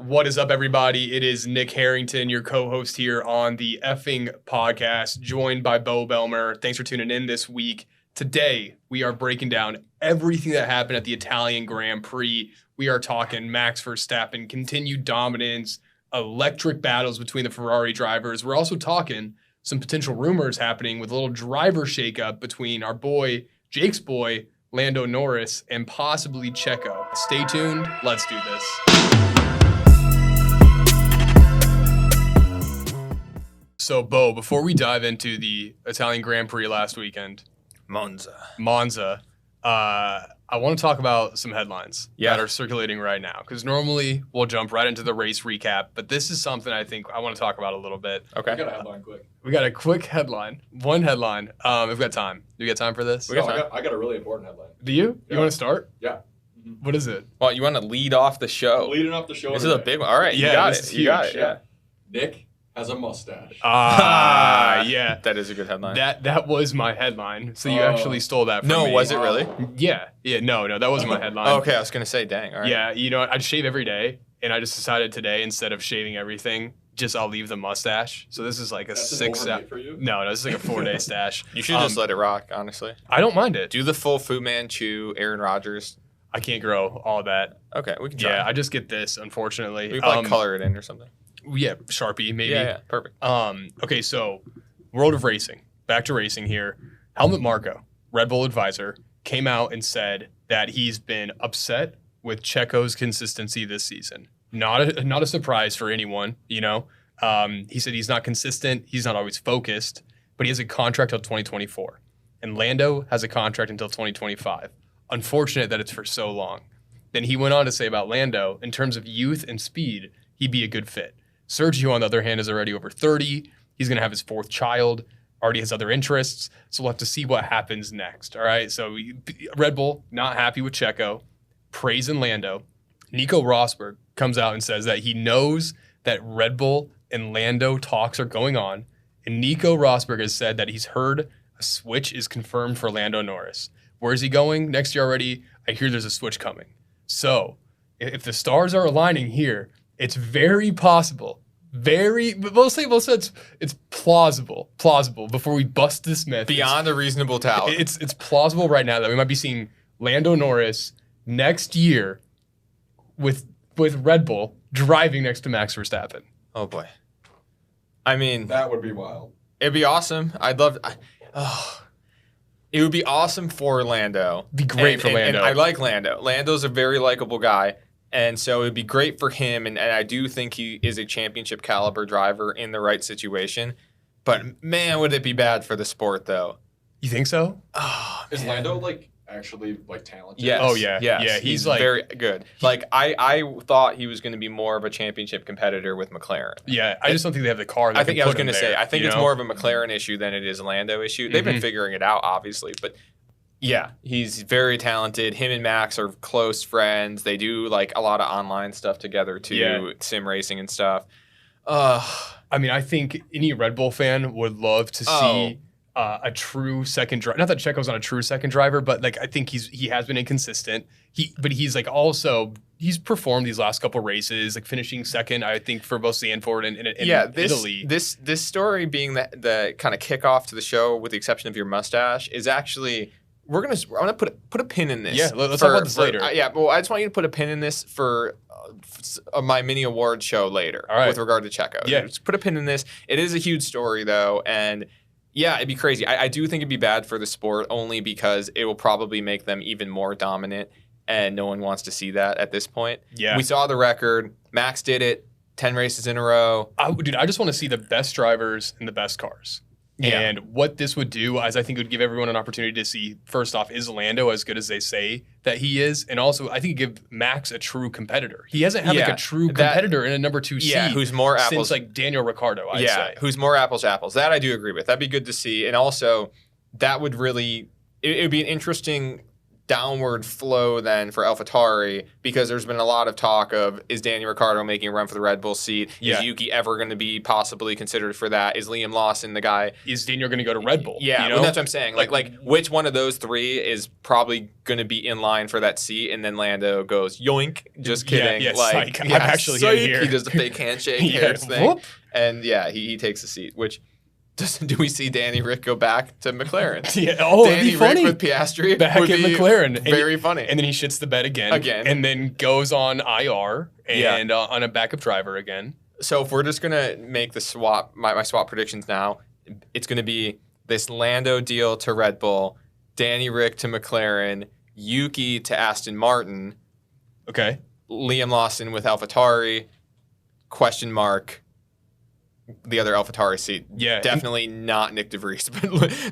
What is up, everybody? It is Nick Harrington, your co-host here on the effing podcast, joined by Bo Belmer. Thanks for tuning in this week. Today, we are breaking down everything that happened at the Italian Grand Prix. We are talking Max Verstappen, continued dominance, electric battles between the Ferrari drivers. We're also talking some potential rumors happening with a little driver shakeup between our boy, Jake's boy, Lando Norris, and possibly Checo. Stay tuned. Let's do this. So, Bo, before we dive into the Italian Grand Prix last weekend, Monza, I want to talk about some headlines that are circulating right now. Because normally we'll jump right into the race recap, but this is something I think I want to talk about a little bit. Okay. We got a headline quick. We got a quick headline. One headline. We've got time. Do we got time for this? I got a really important headline. Do you? Yeah. You want to start? Yeah. What is it? Well, you want to lead off the show. Leading off the show. This is a big one. All right, Yeah, you got this it. is You got huge. it. Yeah. Nick has a mustache. Yeah. That is a good headline. That was my headline. So you actually stole that from me. No, was it really? Yeah. No, that wasn't my headline. Oh, okay, I was gonna say, dang. All right. Yeah, you know what? I'd shave every day, and I just decided today, instead of shaving everything, I'll leave the mustache. So this is like a That's 6 an overnight for you? No, this is like a 4-day stash. You should just let it rock, honestly. I don't mind it. Do the full Fu Manchu, Aaron Rodgers. I can't grow all that. Okay, we can try. Yeah, I just get this, unfortunately. We can probably color it in or something. Yeah, Sharpie, maybe. Yeah, perfect. Okay, so world of racing. Back to racing here. Helmut Marko, Red Bull advisor, came out and said that he's been upset with Checo's consistency this season. Not a surprise for anyone, you know. He said he's not consistent. He's not always focused, but he has a contract till 2024. And Lando has a contract until 2025. Unfortunate that it's for so long. Then he went on to say about Lando, in terms of youth and speed, he'd be a good fit. Sergio, on the other hand, is already over 30. He's going to have his 4th child, already has other interests. So we'll have to see what happens next. All right. So Red Bull, not happy with Checo, praising Lando. Nico Rosberg comes out and says that he knows that Red Bull and Lando talks are going on. And Nico Rosberg has said that he's heard a switch is confirmed for Lando Norris. Where is he going? Next year already, I hear there's a switch coming. So if the stars are aligning here, it's very possible. We'll say it's plausible before we bust this myth. Beyond a reasonable doubt. It's plausible right now that we might be seeing Lando Norris next year with Red Bull driving next to Max Verstappen. Oh boy. I mean, That would be wild. it'd be awesome. It would be awesome for Lando. Be great for Lando. And I like Lando. Lando's a very likable guy. And so it'd be great for him. And I do think he is a championship caliber driver in the right situation. But man, would it be bad for the sport, though? You think so? Oh, Is man. Lando actually talented? Yes. Oh, yeah. Yes. Yeah, He's very good. I thought he was going to be more of a championship competitor with McLaren. Yeah, I just don't think they have the car. I think I was going to say, I think it's more of a McLaren issue than it is a Lando issue. They've been figuring it out, obviously, but yeah, he's very talented. Him and Max are close friends. They do like a lot of online stuff together too, sim racing and stuff. I mean, I think any Red Bull fan would love to see a true second driver. Not that Checo's not a true second driver, but like I think he has been inconsistent. But he's like also he's performed these last couple races, like finishing second. I think for both Zandvoort and Italy. This story being the kind of kickoff to the show, with the exception of your mustache, is actually. I'm gonna put a pin in this. Yeah, let's talk about this later. Well, I just want you to put a pin in this for my mini award show later. All right. With regard to Checo. Yeah, just put a pin in this. It is a huge story though, and yeah, it'd be crazy. I do think it'd be bad for the sport only because it will probably make them even more dominant, and no one wants to see that at this point. Yeah, we saw the record. Max did it 10 races in a row. Dude, I just want to see the best drivers and the best cars. Yeah. And what this would do is I think it would give everyone an opportunity to see, first off, is Lando as good as they say that he is? And also, I think it'd give Max a true competitor. He hasn't had like a true competitor in a number 2 seed who's more apples, since like Daniel Ricciardo, I'd say. Who's more apples to apples. That I do agree with. That'd be good to see. And also, that would really, it would be an interesting downward flow then for AlphaTauri because there's been a lot of talk of, is Danny Ricciardo making a run for the Red Bull seat? Yeah. Is Yuki ever going to be possibly considered for that? Is Liam Lawson the guy? Is Daniel going to go to Red Bull? Yeah, you know? well, that's what I'm saying. Like which one of those three is probably going to be in line for that seat? And then Lando goes, yoink. Just kidding. Yeah, like, psych. I'm actually here. He does the fake handshake Yeah, thing. whoop. And yeah, he takes the seat, which... Do we see Danny Rick go back to McLaren? Yeah. Oh, it'd Danny be funny. Rick with Piastri Back would at be McLaren. Very funny. And then he shits the bed again. Again. And then goes on IR and on a backup driver again. So if we're just going to make the swap, my swap predictions now, it's going to be this Lando deal to Red Bull, Danny Rick to McLaren, Yuki to Aston Martin, Okay. Liam Lawson with AlphaTauri, question mark, the other AlphaTauri seat. Yeah. Definitely not Nick DeVries.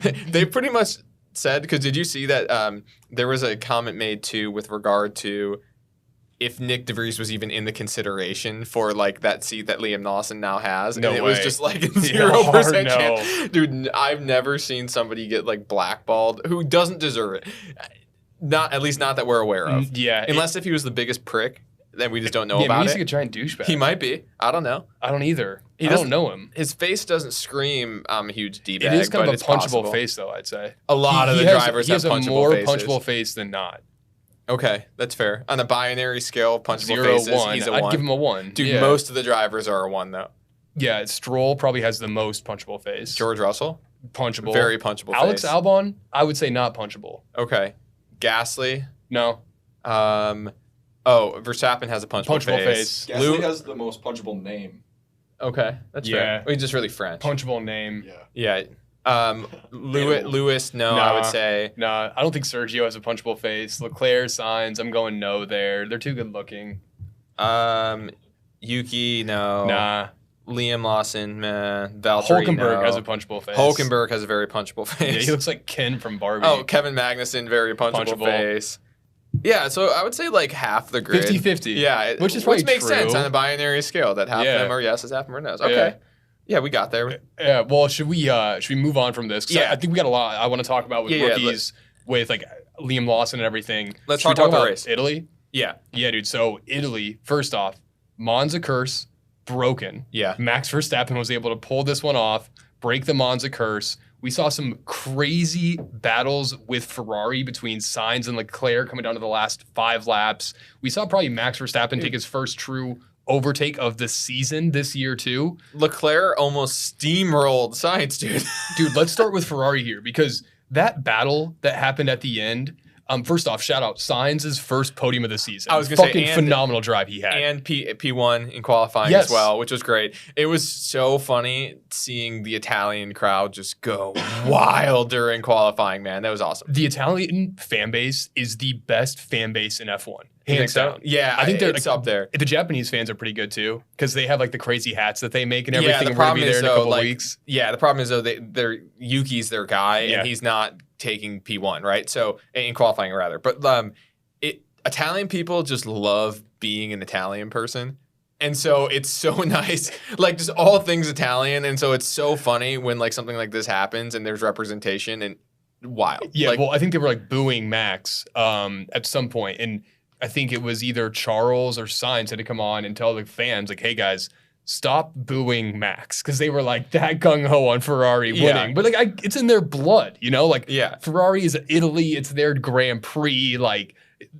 But they pretty much said, because did you see that there was a comment made too with regard to if Nick DeVries was even in the consideration for like that seat that Liam Lawson now has. No and it way. was just like 0% no. chance. Dude, I've never seen somebody get like blackballed who doesn't deserve it. Not, at least not that we're aware of. Yeah. Unless if he was the biggest prick, then we just don't know maybe about he's it. like a giant douchebag. He might be. I don't know. I don't either. He I don't doesn't- know him. His face doesn't scream I'm a huge D-bag, It is kind but of a it's punchable possible. face, though, I'd say. A lot of the drivers he have has a punchable more faces. punchable face than not. Okay, that's fair. On a binary scale of punchable 0, faces, 1. he's a I'd 1. give him a 1. Dude, yeah. most of the drivers are a 1, though. Yeah, Stroll probably has the most punchable face. George Russell, Punchable. very punchable Alex face. Albon, I would say not punchable. Okay. Gasly. No. Verstappen has a punchable face. Gasly has the most punchable name. Okay, that's Yeah. fair. He's just really French. Punchable name. Yeah. Yeah. Lewis, no, I would say. Nah, I don't think Sergio has a punchable face. Leclerc, Sainz, I'm going no there. They're too good looking. Yuki, no. Nah. Liam Lawson, meh. Valtteri, Hulkenberg no. has a punchable face. Hulkenberg has a very punchable Yeah, face. he looks like Ken from Barbie. Oh, Kevin Magnussen, very punchable face. Yeah, so I would say like half the grid. 50-50. Yeah, Which is probably makes true. sense on a binary scale that half Yeah. of them are yeses, half of them are nos. Okay. Yeah, we got there. Yeah, well, should we move on from this? 'Cause Yeah. I think we got a lot I want to talk about with Yeah, rookies, with like Liam Lawson and everything. Let's Should we talk about the race. Italy? Yeah. Yeah, dude. So Italy, first off, Monza curse broken. Yeah. Max Verstappen was able to pull this one off, break the Monza curse. We saw some crazy battles with Ferrari between Sainz and Leclerc coming down to the last 5 laps. We saw probably Max Verstappen take his first true overtake of the season this year too. Leclerc almost steamrolled Sainz, dude. Dude, let's start with Ferrari here because that battle that happened at the end, first off, shout out Sainz's first podium of the season. I was gonna say, fucking and- phenomenal drive he had. And P1 in qualifying Yes. as well, which was great. It was so funny seeing the Italian crowd just go wild during qualifying, man. That was awesome. The Italian fan base is the best fan base in F1. You think Hands so? down. Yeah, I think they're it's up there. The Japanese fans are pretty good too because they have like the crazy hats that they make and Yeah, everything. the and we're gonna be problem there is, in a though, couple like, weeks. Yeah, the problem is though they're Yuki's their guy Yeah. and he's not taking P1, right? So in qualifying rather. But Italian people just love being an Italian person. And so it's so nice, like just all things Italian. And so it's so funny when like something like this happens and there's representation and wild. Yeah, Like, well, I think they were like booing Max at some point, and I think it was either Charles or Sainz had to come on and tell the fans like, "Hey guys, stop booing Max," because they were like that gung ho on Ferrari winning. Yeah. But like, it's in their blood, you know. Like, yeah. Ferrari is Italy; it's their Grand Prix. Like,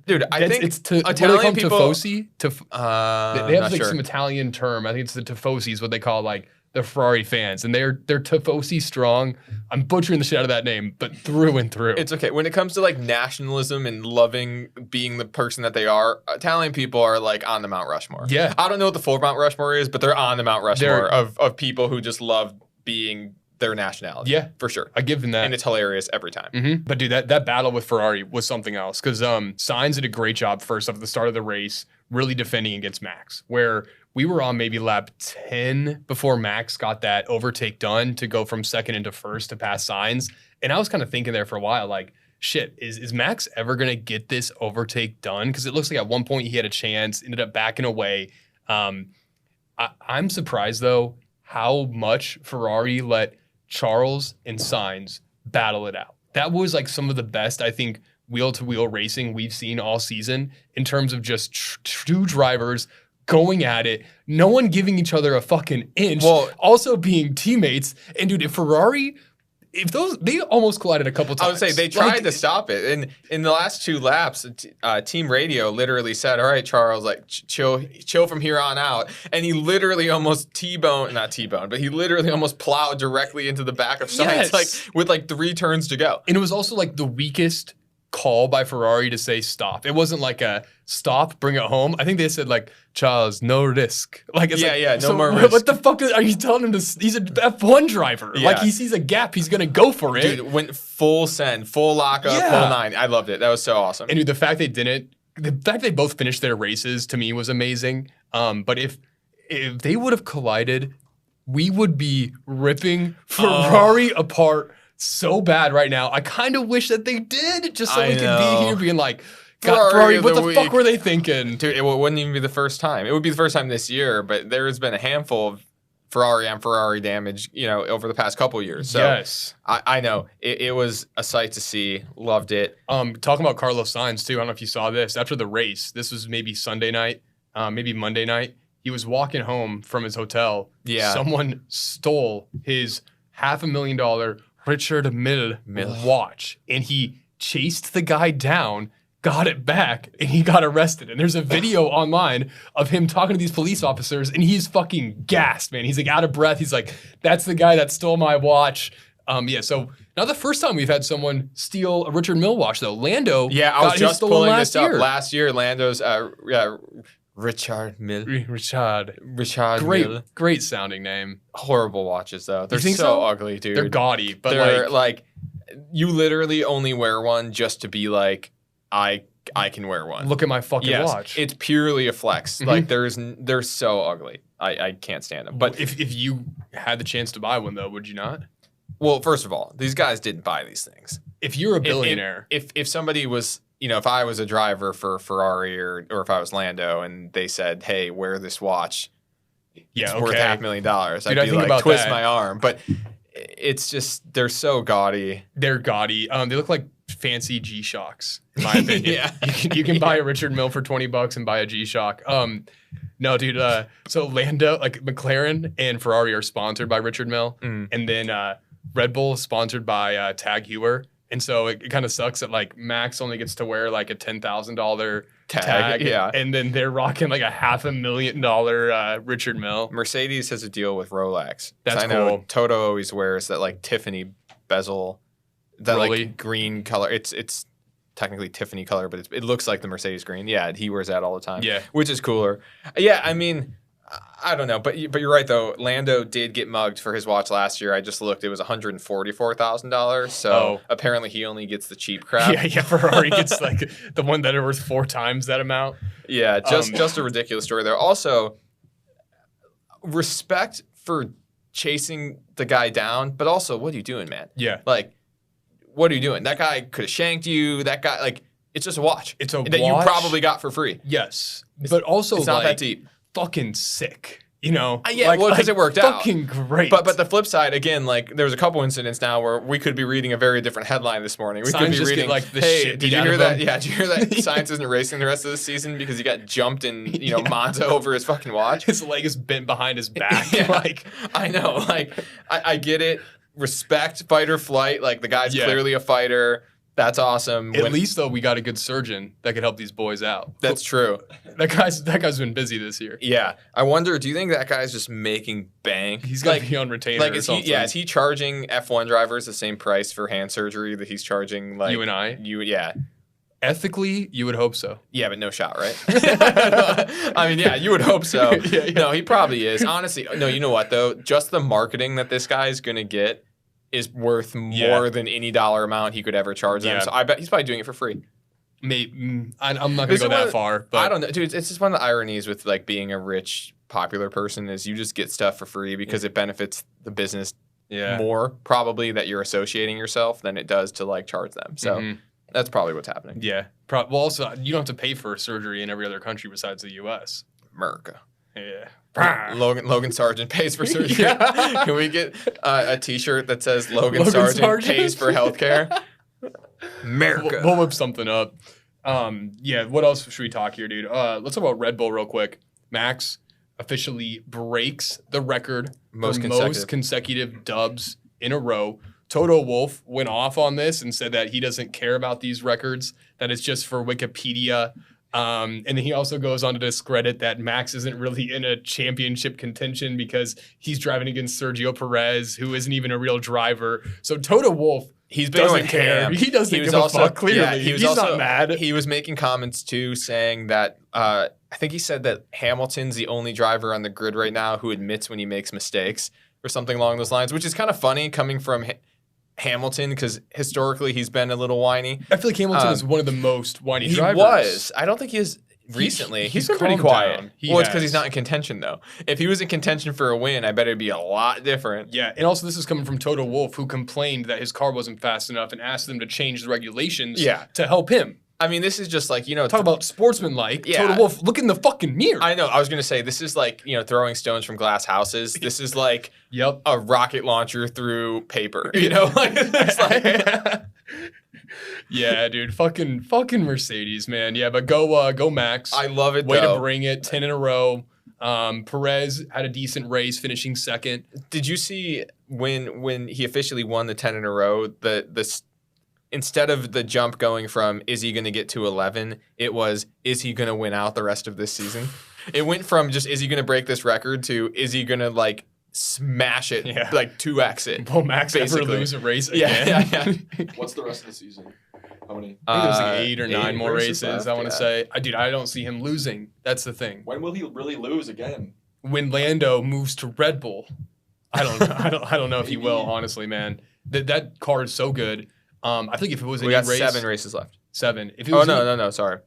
Dude, I think it's to what do Italian they call them, people- Tifosi. They I'm have not like sure. some Italian term. I think it's the Tifosi is what they call like the Ferrari fans, and they're Tifosi strong. I'm butchering the shit out of that name, but through and through. It's okay. When it comes to like nationalism and loving being the person that they are, Italian people are like on the Mount Rushmore. Yeah. I don't know what the full Mount Rushmore is, but they're on the Mount Rushmore They're- of people who just love being their nationality. Yeah. For sure. I give them that. And it's hilarious every time. But dude, that battle with Ferrari was something else because Sainz did a great job first off at the start of the race, really defending against Max, where we were on maybe lap 10 before Max got that overtake done to go from second into first to pass Sainz. And I was kind of thinking there for a while, like, shit, is Max ever going to get this overtake done? Because it looks like at one point he had a chance, ended up backing away. I'm surprised, though, how much Ferrari let Charles and Sainz battle it out. That was like some of the best I think wheel-to-wheel racing we've seen all season in terms of just two drivers going at it, no one giving each other a fucking inch, also being teammates. And dude, if Ferrari, they almost collided a couple times. I would say they tried to stop it. And in the last 2 laps, team radio literally said, all right, Charles, like chill from here on out. And he literally almost not T-boned, but he literally almost plowed directly into the back of Sainz, like with like 3 turns to go. And it was also like the weakest call by Ferrari to say stop. It wasn't like a stop, bring it home. I think they said like, Charles, no risk. Like it's no more risk. What the fuck are you telling him to? He's an F1 driver. Yeah. Like he sees a gap, he's gonna go for it. Dude, went full send, full lockup, full 9. I loved it. That was so awesome. And dude, the fact they both finished their races to me was amazing. But if they would have collided, we would be ripping Ferrari apart so bad right now. I kind of wish that they did, just so we could be here being like, God, Ferrari, what the fuck were they thinking? Dude, it wouldn't even be the first time. It would be the first time this year, but there's been a handful of Ferrari damage, over the past couple years. So yes. I know. It was a sight to see. Loved it. Talking about Carlos Sainz, too. I don't know if you saw this. After the race, this was maybe Sunday night, maybe Monday night. He was walking home from his hotel. Yeah. Someone stole his $500,000 Richard Mille watch, and he chased the guy down, got it back, and he got arrested. And there's a video online of him talking to these police officers, and he's fucking gassed, man. He's like out of breath. He's like, that's the guy that stole my watch. So not the first time we've had someone steal a Richard Mille watch, though. Lando I was just pulling this up. Last year, Lando's Richard Mille. Richard Mille. Great sounding name. Horrible watches, though. They're so ugly, dude. They're gaudy, but they're like you literally only wear one just to be like, I can wear one. Look at my fucking watch. It's purely a flex. Mm-hmm. Like they're so ugly. I can't stand them. But if you had the chance to buy one, though, would you not? Well, first of all, these guys didn't buy these things. If you're a billionaire, if somebody was, if I was a driver for Ferrari or if I was Lando and they said, "Hey, wear this watch," it's worth $500,000. I'd be like, twist my arm. But it's just they're so gaudy. They're gaudy. They look like fancy G-Shocks, in my opinion. Yeah. You can buy a Richard Mille for $20 and buy a G-Shock. No, dude. So Lando, like McLaren and Ferrari are sponsored by Richard Mille, and then Red Bull is sponsored by Tag Heuer. And so it kind of sucks that like Max only gets to wear like a $10,000 tag, and then they're rocking like a $500,000 Richard Mille. Mercedes has a deal with Rolex. That's I know Toto always wears that like Tiffany bezel, that like green color. It's technically Tiffany color, but it looks like the Mercedes green. Yeah, he wears that all the time. Yeah, which is cooler. Yeah, I mean, I don't know, but you're right though. Lando did get mugged for his watch last year. I just looked; it was $144,000. So apparently, he only gets the cheap crap. Yeah. Ferrari gets like the one that are worth 4 times that amount. Yeah, just a ridiculous story there. Also, respect for chasing the guy down, but also, what are you doing, man? Yeah, like, what are you doing? That guy could have shanked you. That guy, like, it's just a watch. It's a watch that you probably got for free. Yes, but also it's not that deep. Fucking sick, well, because it worked out. Fucking great. But the flip side, again, like there was a couple incidents now where we could be reading a very different headline this morning. We could be reading like, "Hey, did you hear that? Yeah, did you hear that? Sainz isn't racing the rest of the season because he got jumped in, Monza over his fucking watch. His leg is bent behind his back. Like, I know. Like, I get it. Respect fight or flight. Like the guy's clearly a fighter. That's awesome. At least though, we got a good surgeon that could help these boys out. That's true. That guy's been busy this year. Yeah, I wonder. Do you think that guy's just making bank? He's got to be on retainer. Like, is he charging F1 drivers the same price for hand surgery that he's charging like you and I? Yeah. Ethically, you would hope so. Yeah, but no shot, right? I mean, yeah, you would hope so. Yeah. No, he probably is. Honestly, no. You know what though? Just the marketing that this guy is gonna get is worth more than any dollar amount he could ever charge them. So I bet he's probably doing it for free. Maybe I'm not gonna go that far, but I don't know, dude. It's just one of the ironies with like being a rich, popular person is you just get stuff for free because it benefits the business more probably that you're associating yourself than it does to like charge them. So that's probably what's happening. Yeah. Well, also you don't have to pay for surgery in every other country besides the U.S. America. Yeah. Logan Sargent pays for surgery. Can we get a T-shirt that says Logan Sargent pays for healthcare? America. We'll whip something up. Yeah, what else should we talk here, dude? Let's talk about Red Bull real quick. Max officially breaks the record for most consecutive dubs in a row. Toto Wolff went off on this and said that he doesn't care about these records, that it's just for Wikipedia. And then he also goes on to discredit that Max isn't really in a championship contention because he's driving against Sergio Perez, who isn't even a real driver. So Toto Wolff, he doesn't care. He doesn't give a fuck, clearly. Yeah, he's not mad. He was making comments, too, saying that I think he said that Hamilton's the only driver on the grid right now who admits when he makes mistakes or something along those lines, which is kind of funny coming from Hamilton because historically he's been a little whiny. I feel like Hamilton is one of the most whiny drivers. He was. I don't think he is recently. He's been pretty quiet. It's because he's not in contention, though. If he was in contention for a win, I bet it'd be a lot different. Yeah, and also this is coming from Toto Wolff, who complained that his car wasn't fast enough and asked them to change the regulations to help him. I mean, this is just like, talk about sportsmanlike. Yeah. Toto Wolff, look in the fucking mirror. I know. I was going to say, this is like, throwing stones from glass houses. This is like a rocket launcher through paper. It's like... Yeah, dude. Fucking Mercedes, man. Yeah, but go Max. I love it, Way to bring it. 10 in a row. Perez had a decent race, finishing second. Did you see when he officially won the 10 in a row, instead of the jump going from is he going to get to 11, it was is he going to win out the rest of this season? It went from just is he going to break this record to is he going to like smash it, like 2x it. Will Max basically ever lose a race again? Yeah. What's the rest of the season? How many? I think there's like 8 or 9 more races left, I want to say. Dude, I don't see him losing. That's the thing. When will he really lose again? When Lando moves to Red Bull. I don't know. I don't know if he will, honestly, man. That car is so good. I think if it was any race... We got 7 races left. 7. If it was no, sorry.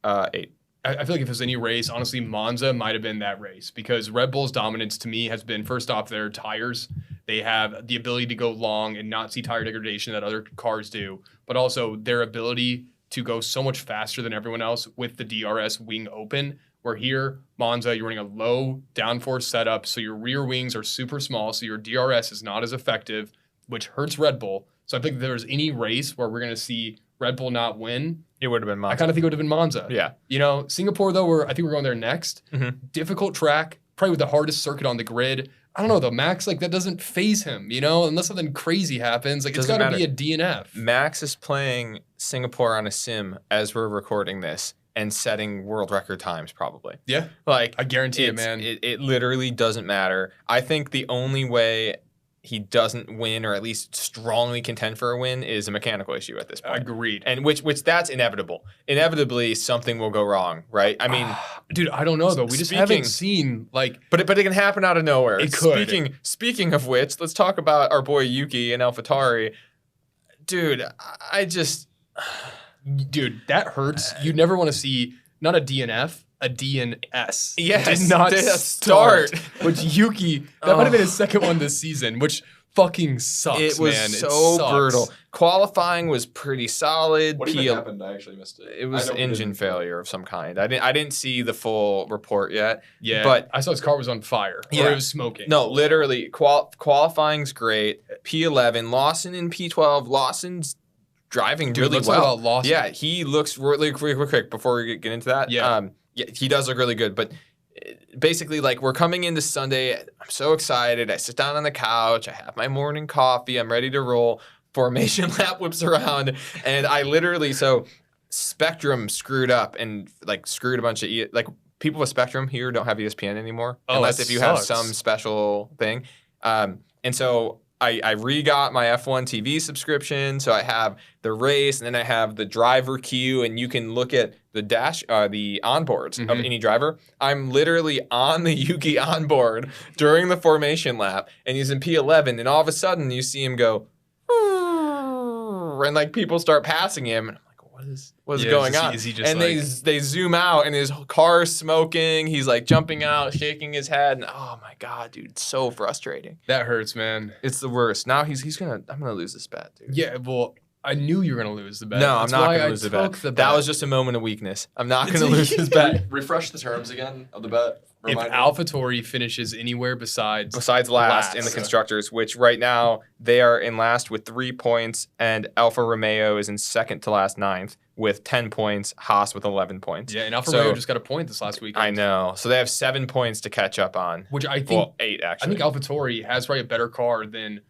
8. I feel like if it was any race, honestly, Monza might have been that race because Red Bull's dominance to me has been, first off, their tires. They have the ability to go long and not see tire degradation that other cars do, but also their ability to go so much faster than everyone else with the DRS wing open, where here, Monza, you're running a low downforce setup, so your rear wings are super small, so your DRS is not as effective, which hurts Red Bull. So I think if there was any race where we're going to see Red Bull not win, it would have been Monza. I kind of think it would have been Monza. Yeah. Singapore, though, I think we're going there next. Mm-hmm. Difficult track, probably with the hardest circuit on the grid. I don't know, though. Max, that doesn't faze him, unless something crazy happens. It's got to be a DNF. Max is playing Singapore on a sim as we're recording this and setting world record times, probably. Yeah. I guarantee it, man. It literally doesn't matter. I think the only way he doesn't win, or at least strongly contend for a win, is a mechanical issue at this point. Agreed. And which that's inevitable. Inevitably, something will go wrong, right? I mean, dude, I don't know though. We just haven't seen but it can happen out of nowhere. It could. Speaking of which, let's talk about our boy Yuki and AlphaTauri. Dude, dude, that hurts. You never want to see not a DNF. A DNS. Yes, did not start. Which Yuki, that might have been his second one this season, which fucking sucks, it was man. So brutal. Qualifying was pretty solid. What even happened? I actually missed it. It was engine failure of some kind. I didn't see the full report yet. Yeah, but I saw his car was on fire. Or it was smoking. No, literally, qualifying's great. P11, Lawson in P12. Lawson's driving really well. About Lawson. Yeah, he looks really quick before we get into that. Yeah. Yeah, he does look really good, but basically, we're coming into Sunday. I'm so excited. I sit down on the couch. I have my morning coffee. I'm ready to roll. Formation lap whips around, and I literally, Spectrum screwed up and screwed a bunch of people with Spectrum here don't have ESPN anymore, unless if you have some special thing. And so I re-got my F1 TV subscription, so I have the race, and then I have the driver queue, and you can look at the the onboards of any driver. I'm literally on the Yuki onboard during the formation lap, and he's in P11, and all of a sudden you see him go, and people start passing him, and I'm like, what is going on? Is he just and they zoom out, and his car's smoking. He's jumping out, shaking his head, and oh my god, dude, it's so frustrating. That hurts, man. It's the worst. Now I'm gonna lose this bet, dude. Yeah, well, I knew you were going to lose the bet. No, That's I'm not why going to I lose the took bet. the bet. That was just a moment of weakness. I'm not going to lose this bet. Refresh the terms again of the bet. If Remind me. AlphaTauri finishes anywhere besides Last in the constructors, which right now they are in last with 3 points, and Alfa Romeo is in second to last 9th with 10 points, Haas with 11 points. Yeah, and Alfa Romeo just got a point this last week. I know. So they have 7 points to catch up on. Which I think, 8 I actually. think AlphaTauri has probably a better car than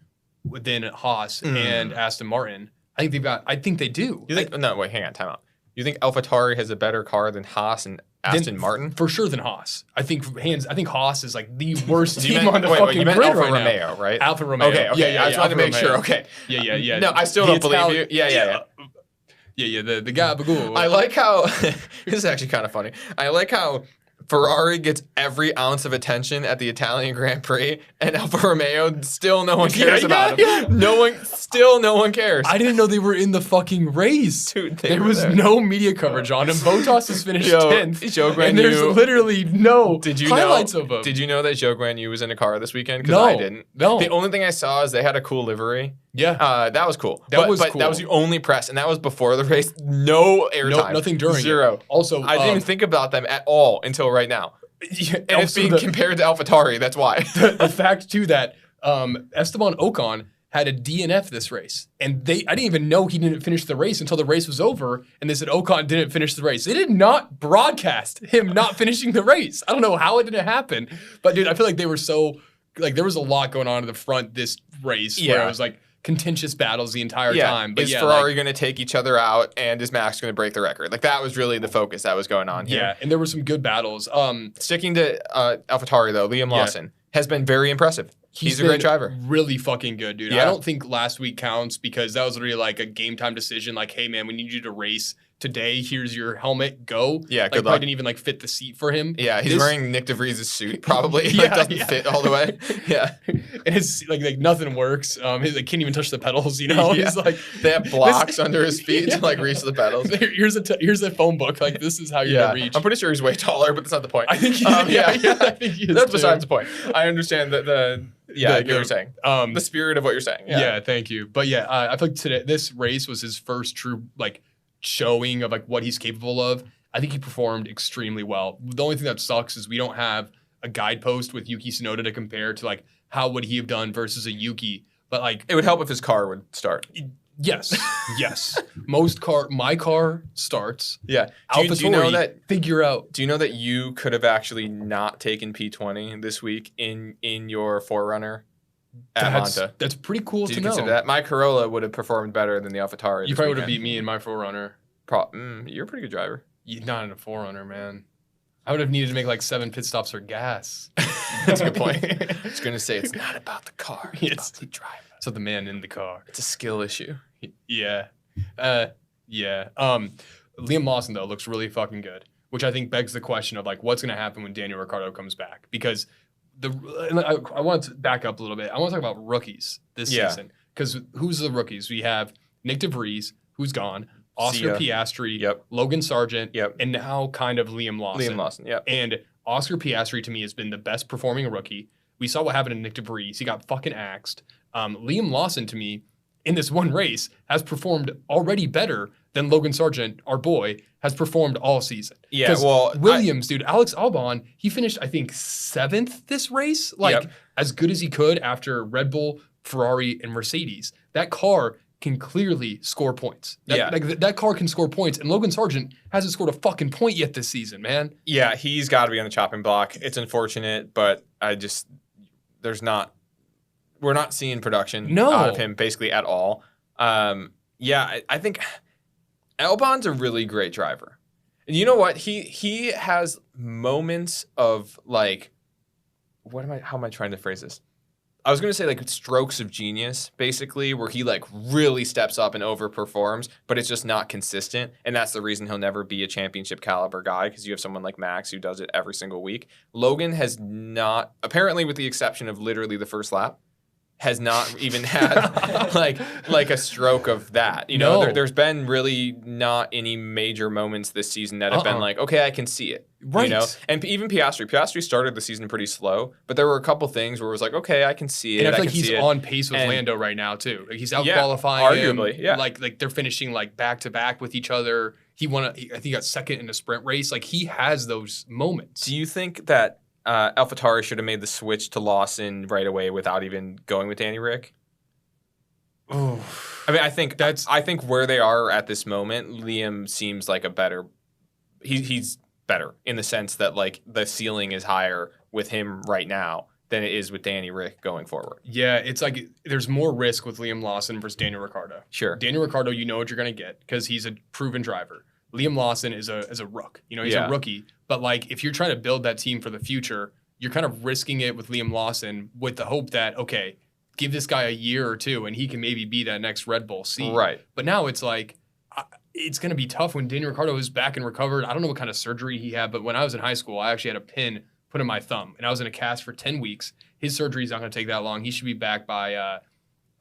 Haas and Aston Martin. I think they do. You think? No, wait, hang on, time out. You think AlphaTauri has a better car than Haas and Aston Martin? For sure than Haas. I think Haas is like the worst team meant, on the wait, fucking you meant grid Alfa right Romeo, now. right? Alfa Romeo. Okay. I just wanted to make sure. Okay. Yeah. No, I still don't believe you. Yeah. The gabagool. I like how this is actually kind of funny. I like how Ferrari gets every ounce of attention at the Italian Grand Prix, and Alfa Romeo still no one cares about him. No one cares. I didn't know they were in the fucking race. Dude, there was no media coverage on him. Bottas has finished 10th. And there's literally no highlights of him. Did you know that Zhou Guanyu was in a car this weekend? Because No, I didn't. no. The only thing I saw is they had a cool livery. Yeah. That was cool. That But was that was the only press, and that was before the race. No airtime. Nothing during Zero. it. Also, I didn't even think about them at all until right now. And it's being compared to AlphaTauri. That's why. The fact too that Esteban Ocon had a DNF this race, and I didn't even know he didn't finish the race until the race was over, and they said Ocon didn't finish the race. They did not broadcast him not finishing the race. I don't know how it didn't happen, but dude, I feel like they were so there was a lot going on in the front this race where it was like contentious battles the entire time. But is Ferrari going to take each other out, and is Max going to break the record? Like that was really the focus that was going on here. Yeah, and there were some good battles. Sticking to AlphaTauri though, Liam Lawson has been very impressive. He's a great driver. Really fucking good, dude. Yeah. I don't think last week counts because that was literally like a game time decision. Like, hey man, we need you to race today. Here's your helmet. Go. Yeah, good luck. Probably didn't even like fit the seat for him. Yeah, he's wearing Nick DeVries' suit. Probably doesn't fit all the way. Yeah, and his like nothing works. He like, can't even touch the pedals. You know, Yeah. he's like they have blocks under his feet to like reach the pedals. Here's a phone book. Like this is how you're gonna reach. I'm pretty sure he's way taller, but that's not the point. I think he, I think he is that's too. besides the point. I understand that I get what you're saying. The spirit of what you're saying. Yeah, thank you. But yeah, I feel like this race was his first true like showing of like what he's capable of. I think he performed extremely well. The only thing that sucks is we don't have a guidepost with Yuki Tsunoda to compare to like how would he have done versus a Yuki. But like it would help if his car would start. Yes. My car starts. Yeah. AlphaTauri, do you know that? Figure out. Do you know that you could have actually not taken P20 this week in your Forerunner at Monza? That's pretty cool Did to you know. consider that? My Corolla would have performed better than the AlphaTauri. You probably would have beat me in my Forerunner. You're a pretty good driver. Not in a Forerunner, man. I would have needed to make like 7 pit stops for gas. That's a good point. I was going to say it's not about the car. It's about the driver. So the man in the car. It's a skill issue. Yeah. Liam Lawson, though, looks really fucking good, which I think begs the question of like what's going to happen when Daniel Ricciardo comes back. Because I want to back up a little bit. I want to talk about rookies this season. Because who's the rookies? We have Nick DeVries, who's gone, Oscar Piastri, Logan Sargent, and now kind of Liam Lawson. And Oscar Piastri, to me, has been the best performing rookie. We saw what happened to Nick DeVries. He got fucking axed. Liam Lawson, to me, in this one race, has performed already better than Logan Sargent, our boy, has performed all season. Yeah, well, Williams, dude, Alex Albon, he finished, I think, 7th this race. As good as he could after Red Bull, Ferrari, and Mercedes. That car can clearly score points. That car can score points, and Logan Sargent hasn't scored a fucking point yet this season, man. Yeah, he's got to be on the chopping block. It's unfortunate, but we're not seeing production out of him basically at all. I think Albon's a really great driver. And you know what? He has moments of like, how am I trying to phrase this? I was going to say like strokes of genius, basically, where he like really steps up and overperforms, but it's just not consistent. And that's the reason he'll never be a championship caliber guy, because you have someone like Max who does it every single week. Logan has not, apparently with the exception of literally the first lap, has not even had like a stroke of that. There's been really not any major moments this season that have been like, okay, I can see it. Right. You know? And even Piastri started the season pretty slow, but there were a couple things where it was like, okay, I can see it. And I feel like he's on pace with Lando right now too. Like he's out qualifying arguably, him. Like they're finishing like back to back with each other. I think he got second in a sprint race. Like he has those moments. Do you think that AlphaTauri should have made the switch to Lawson right away without even going with Danny Rick? Oh, I mean, I think where they are at this moment, Liam seems like a better. He's better in the sense that like the ceiling is higher with him right now than it is with Danny Rick going forward. Yeah, it's like there's more risk with Liam Lawson versus Daniel Ricciardo. Sure, Daniel Ricciardo, you know what you're gonna get because he's a proven driver. Liam Lawson is a rook. You know, he's a rookie. But like, if you're trying to build that team for the future, you're kind of risking it with Liam Lawson with the hope that okay, give this guy a year or two and he can maybe be that next Red Bull seat. Right. But now it's like. It's going to be tough when Daniel Ricciardo is back and recovered. I don't know what kind of surgery he had, but when I was in high school, I actually had a pin put in my thumb, and I was in a cast for 10 weeks. His surgery is not going to take that long. He should be back by,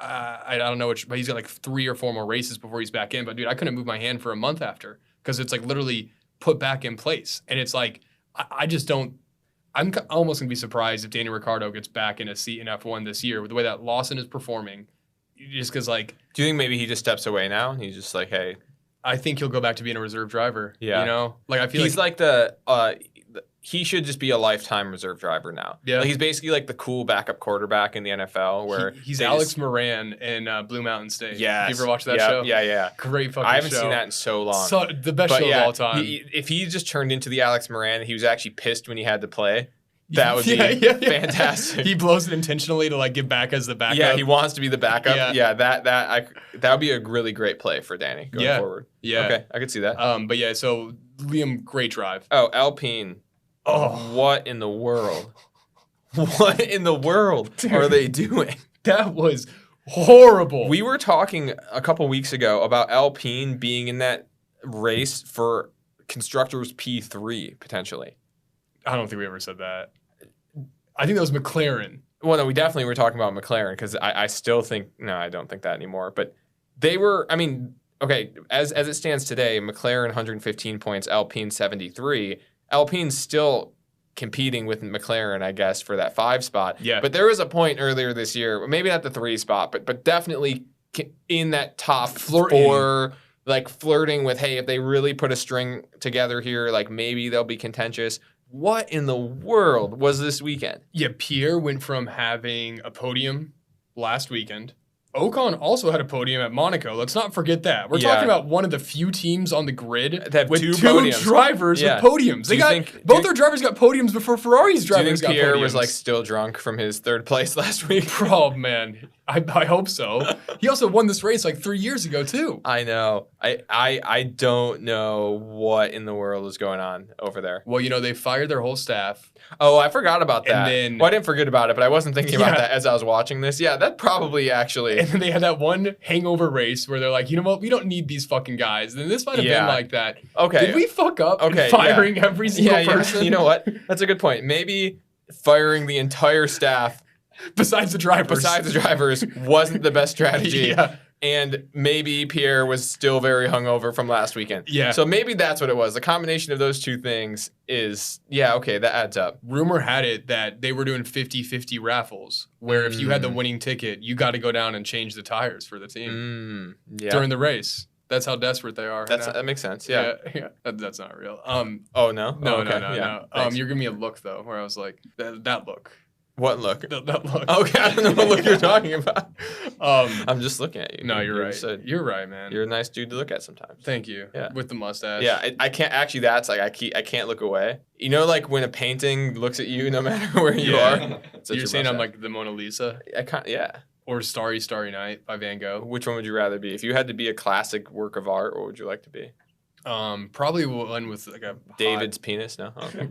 I don't know, but he's got like 3 or 4 more races before he's back in. But, dude, I couldn't move my hand for a month after because it's like literally put back in place. And it's like, I just don't, I'm almost going to be surprised if Daniel Ricciardo gets back in a seat in F1 this year with the way that Lawson is performing. Just because, like. Do you think maybe he just steps away now and he's just like, hey. I think he'll go back to being a reserve driver. Yeah. You know? Like, I feel he's like he should just be a lifetime reserve driver now. Yeah. Like he's basically like the cool backup quarterback in the NFL where he's Alex Moran in Blue Mountain State. Yeah. You ever watched that show? Yeah. Great fucking show. I haven't seen that in so long. The best show of all time. If he just turned into the Alex Moran and he was actually pissed when he had to play, that would be fantastic. He blows it intentionally to like get back as the backup. Yeah, he wants to be the backup. Yeah, that would be a really great play for Danny going forward. Yeah. Okay, I could see that. But yeah, so Liam, great drive. Oh, Alpine. Oh, what in the world? What in the world are they doing? That was horrible. We were talking a couple weeks ago about Alpine being in that race for constructors P3 potentially. I don't think we ever said that. I think that was McLaren. Well, no, we definitely were talking about McLaren because I still think, no, I don't think that anymore. But they were, I mean, okay, as it stands today, McLaren 115 points, Alpine 73. Alpine's still competing with McLaren, I guess, for that 5 spot. Yeah. But there was a point earlier this year, maybe not the 3 spot, but definitely in that top 4, like flirting with, hey, if they really put a string together here, like maybe they'll be contentious. What in the world was this weekend? Yeah, Pierre went from having a podium last weekend. Ocon also had a podium at Monaco. Let's not forget that. We're talking about one of the few teams on the grid with two drivers with podiums. Both their drivers got podiums before Ferrari's drivers got podiums. Do you think Pierre was like still drunk from his 3rd place last week? Oh man, I hope so. He also won this race like 3 years ago too. I know. I don't know what in the world is going on over there. Well, you know, they fired their whole staff. Oh, I forgot about that. And then, I didn't forget about it, but I wasn't thinking about that as I was watching this. Yeah, that probably actually. And then they had that one hangover race where they're like, you know what, we don't need these fucking guys. And this might have been like that. Okay. Did we fuck up in firing every single person? You know what? That's a good point. Maybe firing the entire staff besides the drivers wasn't the best strategy. Yeah. And maybe Pierre was still very hungover from last weekend. Yeah. So maybe that's what it was. The combination of those two things is, okay, that adds up. Rumor had it that they were doing 50-50 raffles, where if you had the winning ticket, you got to go down and change the tires for the team during the race. That's how desperate they are. That makes sense. Yeah. That's not real. Oh, no? No. You're giving me a look, though, where I was like, that look. What look? That look. Okay, I don't know what look you're talking about. I'm just looking at you. No, you're right. You're right, man. You're a nice dude to look at sometimes. Thank you. Yeah. With the mustache. Yeah, I can't actually. That's like I can't look away. You know, like when a painting looks at you, no matter where you are. You're saying I'm like the Mona Lisa. Yeah. Or Starry Starry Night by Van Gogh. Which one would you rather be? If you had to be a classic work of art, what would you like to be? Probably one with like a David's penis. No, okay.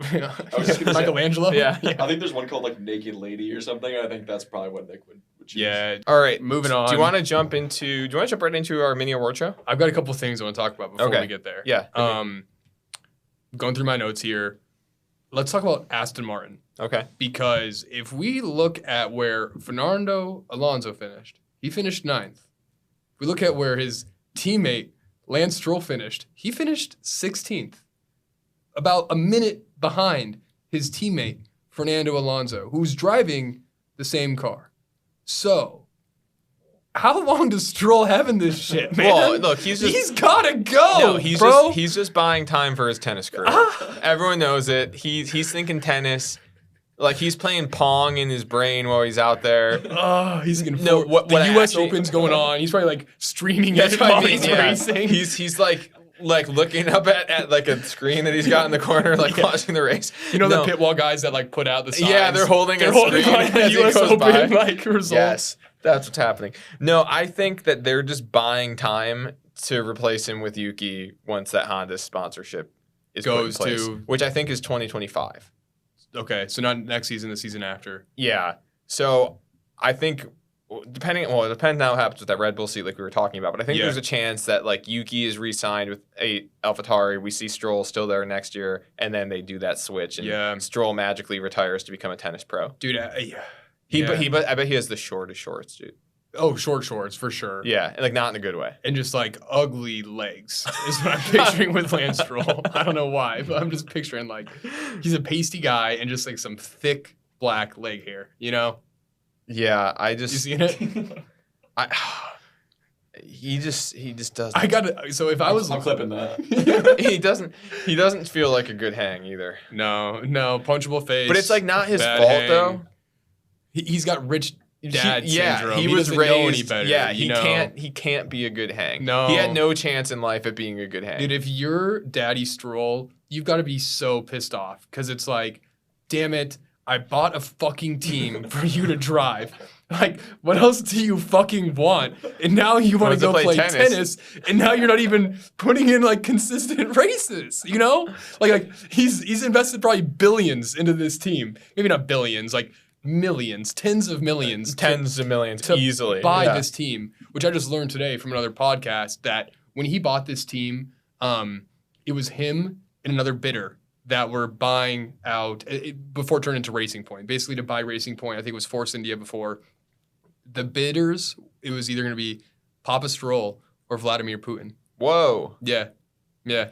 Michelangelo. Yeah. I think there's one called like Naked Lady or something. I think that's probably what Nick would choose. Yeah. All right, moving on. Do you want to jump right into our mini award show? I've got a couple things I want to talk about before we get there. Yeah. Going through my notes here. Let's talk about Aston Martin. Okay. Because if we look at where Fernando Alonso finished, he finished 9th. If we look at where his teammate Lance Stroll finished, he finished 16th. About a minute behind his teammate, Fernando Alonso, who's driving the same car. So, how long does Stroll have in this shit, man? Well, look, he's gotta go, No, bro. he's just buying time for his tennis career. Everyone knows it. He's thinking tennis. Like, he's playing Pong in his brain while he's out there. He's gonna. No, what the U.S. actually- Open's going on. He's probably like streaming That's it what I while mean, he's yeah. racing. He's like looking up at like a screen that he's got in the corner, like watching the race. You know No. the pit wall guys that like put out the signs? Yeah, they're holding a like screen the as it U.S. goes Open by. like results. Yes, that's what's happening. No, I think that they're just buying time to replace him with Yuki once that Honda sponsorship is Goes put in place, to- which I think is 2025. Okay, so not next season, the season after. Yeah. So I think it depends on what happens with that Red Bull seat like we were talking about, but I think Yeah. there's a chance that like Yuki is re-signed with AlphaTauri, we see Stroll still there next year, and then they do that switch and Yeah. Stroll magically retires to become a tennis pro. Dude, But I bet he has the shortest shorts, dude. oh, short shorts for sure. Yeah, and like not in a good way. And just like ugly legs is what I'm picturing with Lance Stroll. I don't know why, but I'm just picturing like he's a pasty guy and just like some thick black leg hair, you know? Yeah, I You just seen it? he just doesn't. I got it. So if I was I'm clipping that. he doesn't feel like a good hang either. no, punchable face. But it's like not his bad fault hang. though. He's got rich dad syndrome. He was doesn't raised. know any better. Yeah, you know? he can't be a good hang. No. He had no chance in life at being a good hang. Dude, if you're Daddy Stroll, you've got to be so pissed off because it's like, damn it, I bought a fucking team for you to drive. Like, what else do you fucking want? And now you want to Wants go to play play tennis, and now you're not even putting in like consistent races. You know, like he's invested probably billions into this team. Maybe not billions, like millions, tens of millions, tens of millions to easily buy Yeah. this team, which I just learned today from another podcast that when he bought this team, it was him and another bidder that were buying out before it turned into Racing Point. Basically, to buy Racing Point, I think it was Force India before. The bidders, it was either going to be Papa Stroll or Vladimir Putin. Whoa, Yeah,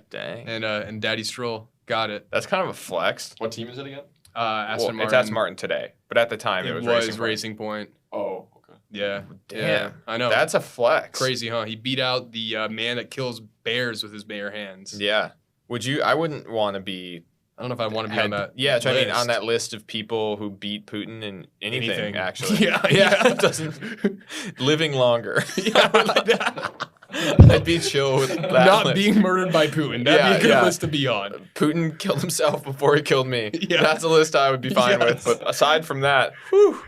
dang, and Daddy Stroll got it. that's kind of a flex. What team is it again? Aston Martin. It's Aston Martin today, but at the time It it was was Racing Point. Racing Point. Oh, okay. Yeah, Damn, yeah, I know. That's a flex. Crazy, huh? He beat out the man that kills bears with his bare hands. Yeah. Would you? I wouldn't want to be. I don't know if I want to be on that. Yeah, so I mean, list. on that list of people who beat Putin in anything. Actually. Yeah. It doesn't. Living longer. Yeah, like that. I'd be chill with that. Not list. being murdered by Putin. That'd be a good Yeah. list to be on. Putin killed himself before he killed me. Yeah. That's a list I would be fine Yes. with. But aside from that, whew,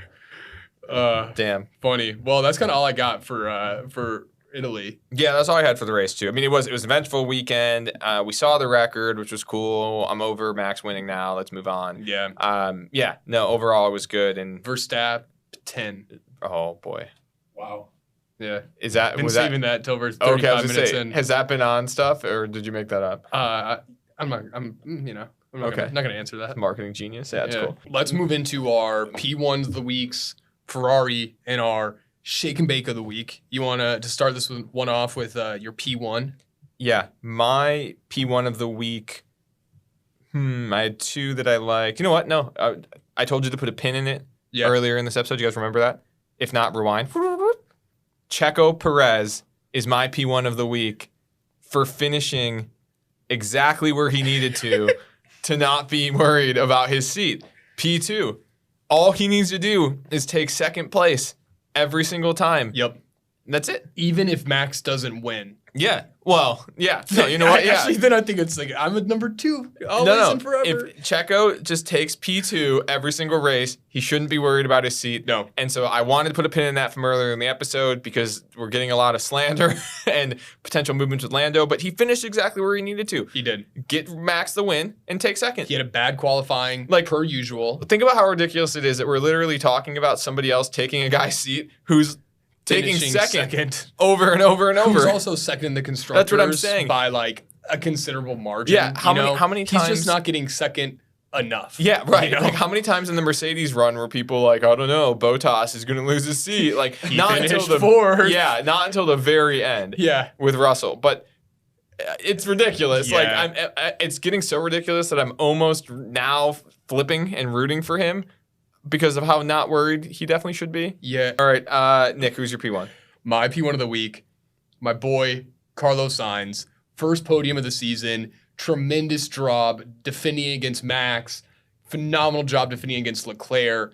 damn. Funny. Well, that's kind of all I got for Italy. Yeah, that's all I had for the race too. I mean, it was an eventful weekend. We saw the record, which was cool. I'm over Max winning now. Let's move on. Yeah. No, overall it was good. And Verstappen 10. oh boy, Wow. Yeah. is that Been was that? saving that till we're 35 Okay, I was gonna minutes say, in. has that been on stuff, or did you make that up? I'm not Okay. gonna answer that. Marketing genius. Yeah, that's cool. Let's move into our P1s of the weeks, Ferrari, and our shake and bake of the week. You want to start this one off with your P1? Yeah, my P1 of the week. I had two that I liked. You know what? No, I told you to put a pin in it earlier in this episode. You guys remember that? If not, rewind. Checo Perez is my P1 of the week for finishing exactly where he needed to not be worried about his seat. P2. All he needs to do is take second place every single time. Yep. That's it. Even if Max doesn't win. Yeah. Well, yeah. No, you know what? Yeah. Actually, then I think it's like I'm at number 2 always No. and forever. If Checo just takes P2 every single race, he shouldn't be worried about his seat. No. And so I wanted to put a pin in that from earlier in the episode because we're getting a lot of slander and potential movements with Lando, but he finished exactly where he needed to. He did. Get Max the win and take second. He had a bad qualifying, Like- per usual. Think about how ridiculous it is that we're literally talking about somebody else taking a guy's seat who's taking Finishing second over and over and over. Who's also second in the constructors. That's what I'm saying. By like a considerable margin. Yeah, how many He's times- just not getting second enough. Yeah, right. You know? Like how many times in the Mercedes run were people like, I don't know, Bottas is going to lose his seat? Like He not until finished the fourth. Yeah, not until the very end. Yeah. With Russell, but It's ridiculous. Yeah. Like it's getting so ridiculous that I'm almost now flipping and rooting for him because of how not worried he definitely should be. Yeah. All right, Nick, who's your P1? My P1 of the week, my boy Carlos Sainz, first podium of the season, tremendous job defending against Max, phenomenal job defending against Leclerc.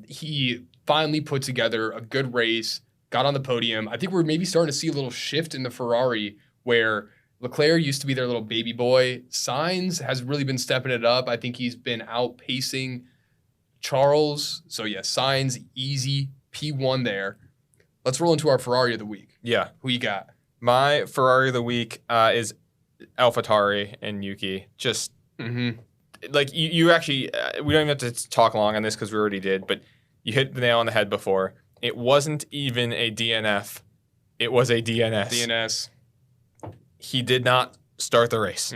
He finally put together a good race, got on the podium. I think we're maybe starting to see a little shift in the Ferrari where Leclerc used to be their little baby boy. Sainz has really been stepping it up. I think he's been outpacing Charles. So yeah, Sainz, easy P1 there. Let's roll into our Ferrari of the week. Yeah. Who you got? My Ferrari of the week is AlphaTauri and Yuki. Just like you actually, we don't even have to talk long on this because we already did, but you hit the nail on the head before. It wasn't even a DNF. It was a DNS. DNS. He did not start the race.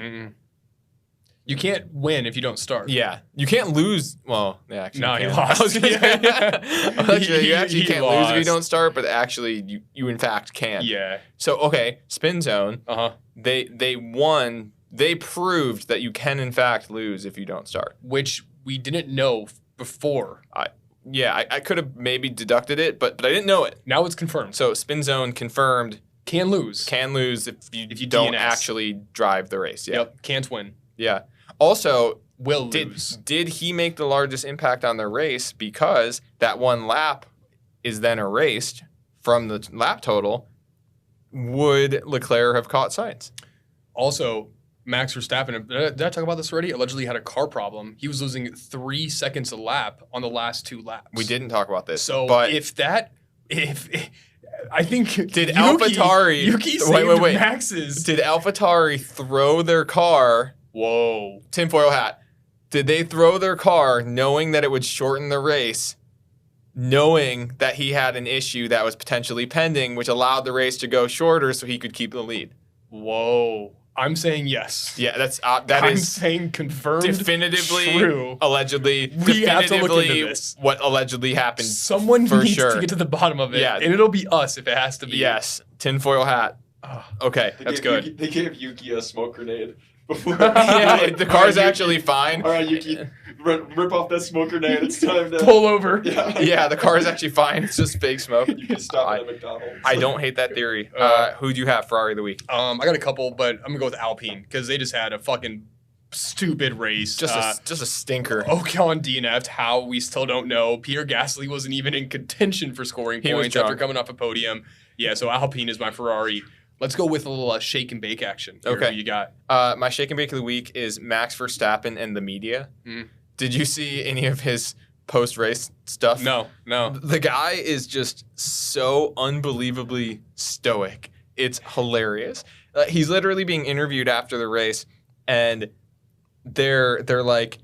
You can't win if you don't start. Yeah. You can't lose. Well, yeah, actually. No, you he can. lost. I was gonna say, you actually He can't lose if you lost. don't start, but actually, you in fact can. Yeah. So, okay, spin zone. Uh-huh. They won. They proved that you can, in fact, lose if you don't start. Which we didn't know before. I could have maybe deducted it, but I didn't know it. Now it's confirmed. So, spin zone confirmed. Can lose. Can lose if you you don't DNS. actually drive the race. Yeah. Yep. Can't win. Yeah. Also, Will lose. did he make the largest impact on the race because that one lap is then erased from the lap total? Would Leclerc have caught Sainz? Also, Max Verstappen, did I talk about this already? Allegedly had a car problem. He was losing 3 seconds a lap on the last 2 laps. We didn't talk about this. So but if I think did AlphaTauri Yuki saved wait. Max's. Did AlphaTauri throw their car? Whoa. Tinfoil hat. Did they throw their car knowing that it would shorten the race, knowing that he had an issue that was potentially pending, which allowed the race to go shorter so he could keep the lead? Whoa. I'm saying yes. Yeah, I'm saying confirmed. definitively, true. allegedly, We have to look definitively into this. what allegedly happened. Someone for needs sure. to get to the bottom of it. Yeah. And it'll be us if it has to be. Yes, tinfoil hat. Okay, They that's gave good. They gave Yuki a smoke grenade before. Yeah, the car's Yuki. actually fine. All right, Yuki, rip off that smoke grenade. It's time to Pull over. Yeah, Yeah, the car's actually fine. It's just fake smoke. You can stop at McDonald's. I don't hate that theory. Who do you have Ferrari of the week? I got a couple, but I'm going to go with Alpine because they just had a fucking stupid race. Just a stinker. Ocon DNF'd. How, we still don't know. Pierre Gasly wasn't even in contention for scoring He was points after drunk. coming off a podium. Yeah, so Alpine is my Ferrari. Let's go with a little shake and bake action. Here, Okay. who you got? My shake and bake of the week is Max Verstappen and the media. Mm. Did you see any of his post-race stuff? No. The guy is just so unbelievably stoic. It's hilarious. He's literally being interviewed after the race, and they're like,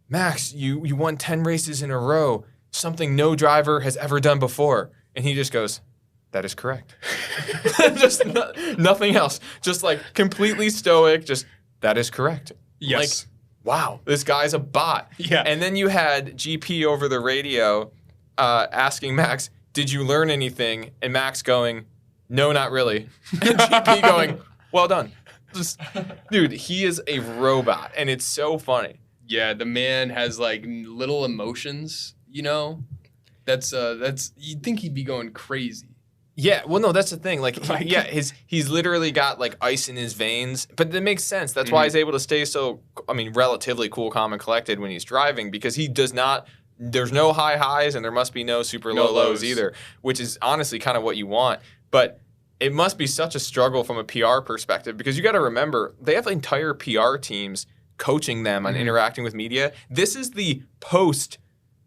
Max, you won 10 races in a row, something no driver has ever done before. And he just goes, that is correct. Just nothing else. Just like completely stoic. Just, that is correct. Yes. Like, wow, this guy's a bot. Yeah. And then you had GP over the radio asking Max, did you learn anything? And Max going, no, not really. And GP going, well done. Just, dude, he is a robot, and it's so funny. Yeah, the man has like little emotions, you know? That's you'd think he'd be going crazy. Yeah, well, no, that's the thing. Like, Like- he's literally got like ice in his veins, but that makes sense. That's why he's able to stay so, relatively cool, calm, and collected when he's driving because he does not. There's no high highs and there must be no super No low lows lows. either, which is honestly kind of what you want. But it must be such a struggle from a PR perspective because you got to remember they have entire PR teams coaching them on interacting with media. This is the post.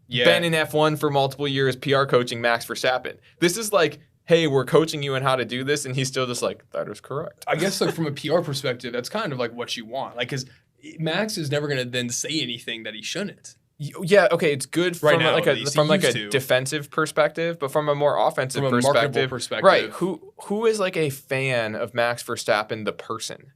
Yeah. Been in F1 for multiple years, PR coaching Max Verstappen. This is like, hey, we're coaching you on how to do this, and he's still just like, that is correct. I guess like from a PR perspective, that's kind of like what you want. Like, because Max is never going to then say anything that he shouldn't. Yeah, okay, it's good Right from now, like at least. from He like a used to. defensive perspective, but from a more offensive From a marketable perspective, perspective. right? Who is like a fan of Max Verstappen, the person?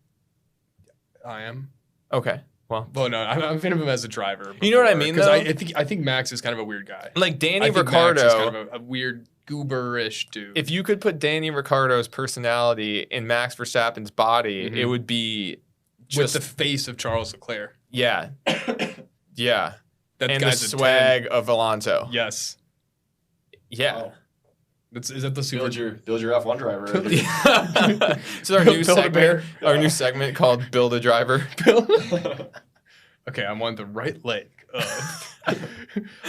I am. Okay, Well, no, I'm a fan of him as a driver. You know what I mean, Because though? I think Max is kind of a weird guy. like Danny I think Ricciardo. Max is kind of a weird gooberish dude. If you could put Danny Ricciardo's personality in Max Verstappen's body, it would be just with the face of Charles Leclerc. yeah, yeah, That and the guy's a 10. swag of Alonso. Yes. Yeah. Wow. Is that the super? Build your F1 driver. Right here. So our new Build a bear. segment, our new segment called "Build a Driver." Okay, I want the right leg.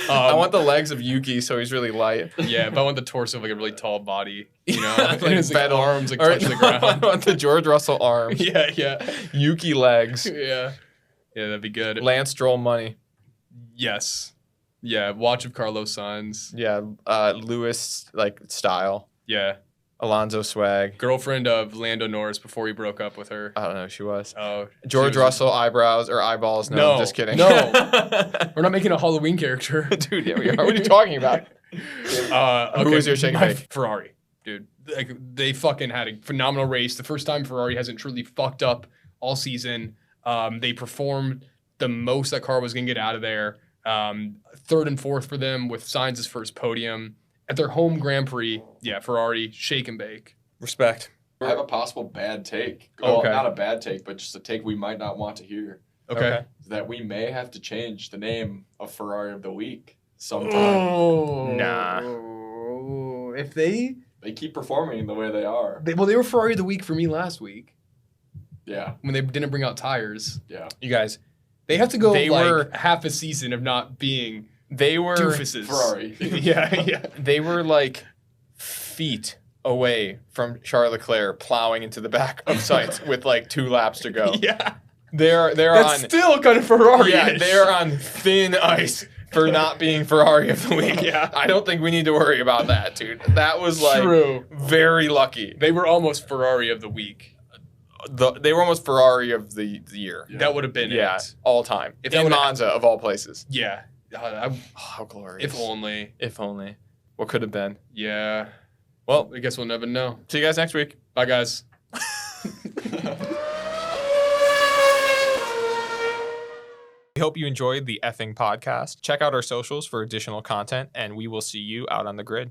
I want the legs of Yuki, so he's really light. Yeah, but I want the torso of like a really tall body. You know, Like and his Vettel. arms like Or, touch the I ground. want the George Russell arms. Yeah. Yuki legs. Yeah, that'd be good. Lance Stroll money. Yes. Yeah, watch of Carlos Sainz. Yeah, Lewis like style. Yeah, Alonso swag. girlfriend of Lando Norris before he broke up with her. I don't know who she was. Oh, George she was- Russell eyebrows or eyeballs? No, I'm just kidding. No. We're not making a Halloween character. Dude, yeah, we are. What are you talking about? Okay, was your shake and my bake? Ferrari, dude. Like, they fucking had a phenomenal race. The first time Ferrari hasn't truly fucked up all season. They performed the most that car was going to get out of there. Third and fourth for them with Sainz's first podium. At their home Grand Prix, yeah, Ferrari, shake and bake. Respect. I have a possible bad take. Okay. Well, not a bad take, but just a take we might not want to hear. Okay. That we may have to change the name of Ferrari of the Week sometime. Oh. Nah. If they They keep performing the way they are. they were Ferrari of the week for me last week Yeah, when they didn't bring out tires. yeah. You guys, They have to go They like were- half a season of not being they were doofuses. Ferrari. yeah. They were like feet away from Charles Leclerc plowing into the back of Sainz with like 2 laps to go. Yeah. They're That's on still kind of Ferrari. yeah, they're on thin ice for not being Ferrari of the week. Yeah. I don't think we need to worry about that, dude. That was like True. very lucky. They were almost Ferrari of the week. They were almost Ferrari of the year. Yeah. That would have been Yeah, it. all time. If that In would've- Monza, of all places. Yeah. Oh, how glorious. If only. If only. What could have been. Yeah. Well, I guess we'll never know. see you guys next week. Bye, guys. We hope you enjoyed the effing podcast. Check out our socials for additional content, and we will see you out on the grid.